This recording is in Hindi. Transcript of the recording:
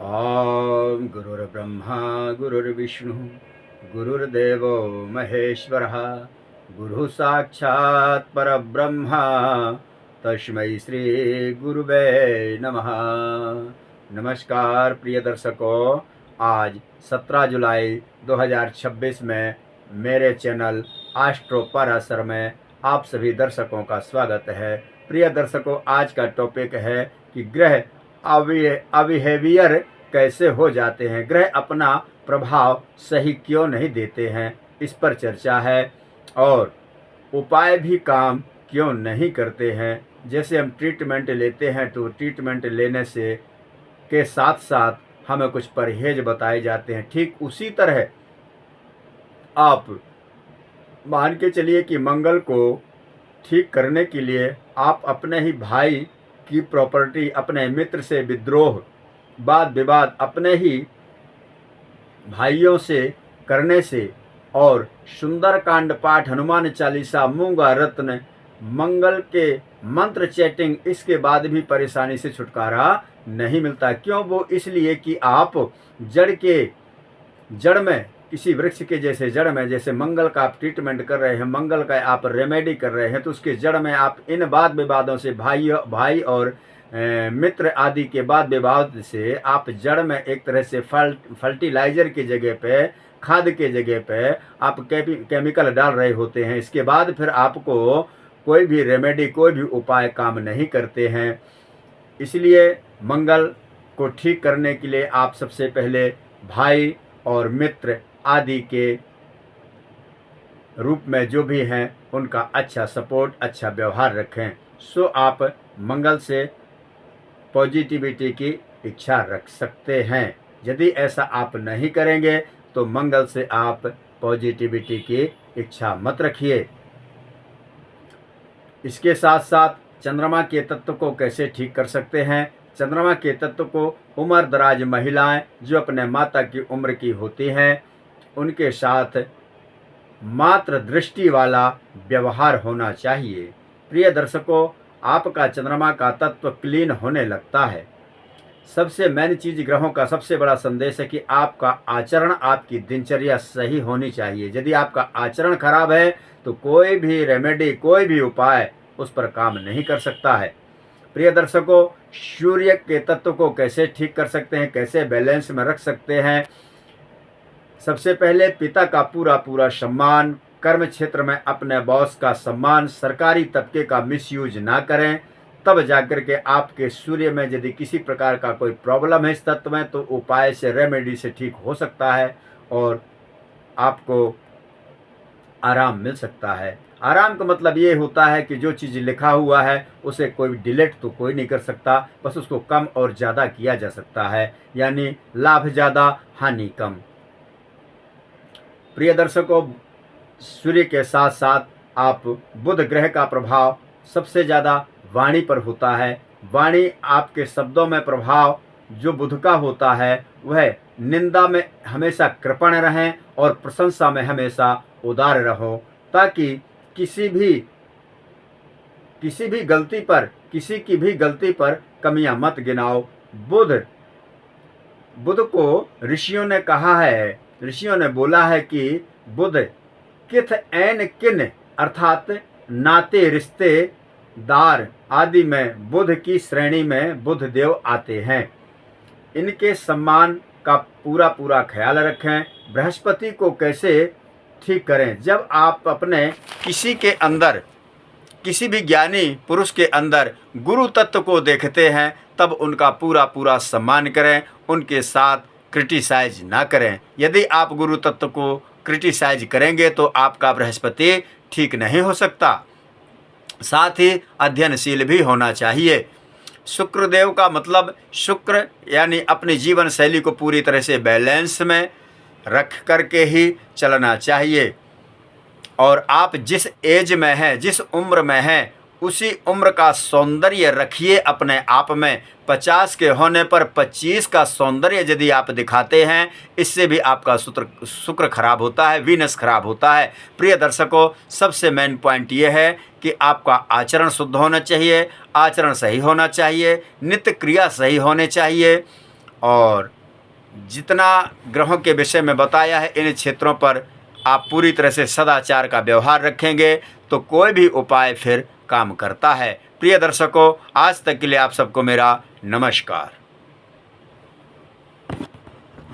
ॐ गुरुर्ब्रह्मा गुरुर्विष्णु गुरुर्देवो महेश्वरः गुरुः साक्षात् परब्रह्म तस्मै श्री गुरुवे नमः। नमस्कार प्रिय दर्शकों, आज 17 जुलाई 2026 में मेरे चैनल आस्ट्रो पराशर में आप सभी दर्शकों का स्वागत है। प्रिय दर्शकों, आज का टॉपिक है कि ग्रह अबिहेवियर कैसे हो जाते हैं, ग्रह अपना प्रभाव सही क्यों नहीं देते हैं, इस पर चर्चा है। और उपाय भी काम क्यों नहीं करते हैं। जैसे हम ट्रीटमेंट लेते हैं तो ट्रीटमेंट लेने से के साथ साथ हमें कुछ परहेज बताए जाते हैं। ठीक उसी तरह आप मान के चलिए कि मंगल को ठीक करने के लिए आप अपने ही भाई की प्रॉपर्टी, अपने मित्र से विद्रोह, वाद विवाद अपने ही भाइयों से करने से और सुंदरकांड पाठ, हनुमान चालीसा, मूंगा रत्न, मंगल के मंत्र चैटिंग, इसके बाद भी परेशानी से छुटकारा नहीं मिलता। क्यों? वो इसलिए कि आप जड़ में किसी वृक्ष के जैसे जड़ में, जैसे मंगल का आप ट्रीटमेंट कर रहे हैं, मंगल का आप रेमेडी कर रहे हैं, तो उसके जड़ में आप इन वाद विवादों से, भाई और मित्र आदि के वाद विवाद से आप जड़ में एक तरह से फर्टिलाइजर की जगह पे, खाद के जगह पे आप केमिकल डाल रहे होते हैं। इसके बाद फिर आपको कोई भी रेमेडी, कोई भी उपाय काम नहीं करते हैं। इसलिए मंगल को ठीक करने के लिए आप सबसे पहले भाई और मित्र आदि के रूप में जो भी हैं उनका अच्छा सपोर्ट, अच्छा व्यवहार रखें। सो आप मंगल से पॉजिटिविटी की इच्छा रख सकते हैं। यदि ऐसा आप नहीं करेंगे तो मंगल से आप पॉजिटिविटी की इच्छा मत रखिए। इसके साथ साथ चंद्रमा के तत्व को कैसे ठीक कर सकते हैं। चंद्रमा के तत्व को उम्र दराज महिलाएं जो अपने माता की उम्र की होती हैं, उनके साथ मात्र दृष्टि वाला व्यवहार होना चाहिए। प्रिय दर्शकों, आपका चंद्रमा का तत्व क्लीन होने लगता है। सबसे मेन चीज, ग्रहों का सबसे बड़ा संदेश है कि आपका आचरण, आपकी दिनचर्या सही होनी चाहिए। यदि आपका आचरण खराब है तो कोई भी रेमेडी, कोई भी उपाय उस पर काम नहीं कर सकता है। प्रिय दर्शकों, सूर्य के तत्व को कैसे ठीक कर सकते हैं, कैसे बैलेंस में रख सकते हैं। सबसे पहले पिता का पूरा सम्मान, कर्म क्षेत्र में अपने बॉस का सम्मान, सरकारी तबके का मिसयूज ना करें। तब जाकर के आपके सूर्य में यदि किसी प्रकार का कोई प्रॉब्लम है इस तत्व में, तो उपाय से, रेमेडी से ठीक हो सकता है और आपको आराम मिल सकता है। आराम का मतलब ये होता है कि जो चीज़ लिखा हुआ है उसे कोई डिलीट तो कोई नहीं कर सकता, बस उसको कम और ज़्यादा किया जा सकता है, यानी लाभ ज़्यादा हानि कम। प्रिय दर्शकों, सूर्य के साथ साथ आप बुध ग्रह का प्रभाव सबसे ज़्यादा वाणी पर होता है। वाणी, आपके शब्दों में प्रभाव जो बुध का होता है वह निंदा में हमेशा कृपण रहें और प्रशंसा में हमेशा उदार रहो, ताकि किसी की भी गलती पर कमियां मत गिनाओ। बुध को ऋषियों ने कहा है, ऋषियों ने बोला है कि बुध किथ एन किन, अर्थात नाते, रिश्तेदार आदि में बुध की श्रेणी में बुध देव आते हैं। इनके सम्मान का पूरा ख्याल रखें। बृहस्पति को कैसे ठीक करें? जब आप अपने किसी भी ज्ञानी पुरुष के अंदर गुरु तत्व को देखते हैं, तब उनका पूरा सम्मान करें, उनके साथ क्रिटिसाइज ना करें। यदि आप गुरु तत्व को क्रिटिसाइज करेंगे तो आपका बृहस्पति ठीक नहीं हो सकता। साथ ही अध्ययनशील भी होना चाहिए। शुक्रदेव का मतलब, शुक्र यानी अपनी जीवन शैली को पूरी तरह से बैलेंस में रख करके ही चलना चाहिए। और आप जिस एज में हैं, जिस उम्र में हैं, उसी उम्र का सौंदर्य रखिए अपने आप में। 50 के होने पर 25 का सौंदर्य यदि आप दिखाते हैं, इससे भी आपका शुक्र खराब होता है, वीनस खराब होता है। प्रिय दर्शकों, सबसे मेन पॉइंट ये है कि आपका आचरण शुद्ध होना चाहिए, आचरण सही होना चाहिए, नित्य क्रिया सही होने चाहिए और जितना ग्रहों के विषय में बताया है, इन क्षेत्रों पर आप पूरी तरह से सदाचार का व्यवहार रखेंगे तो कोई भी उपाय फिर काम करता है। प्रिय दर्शकों, आज तक के लिए आप सबको मेरा नमस्कार।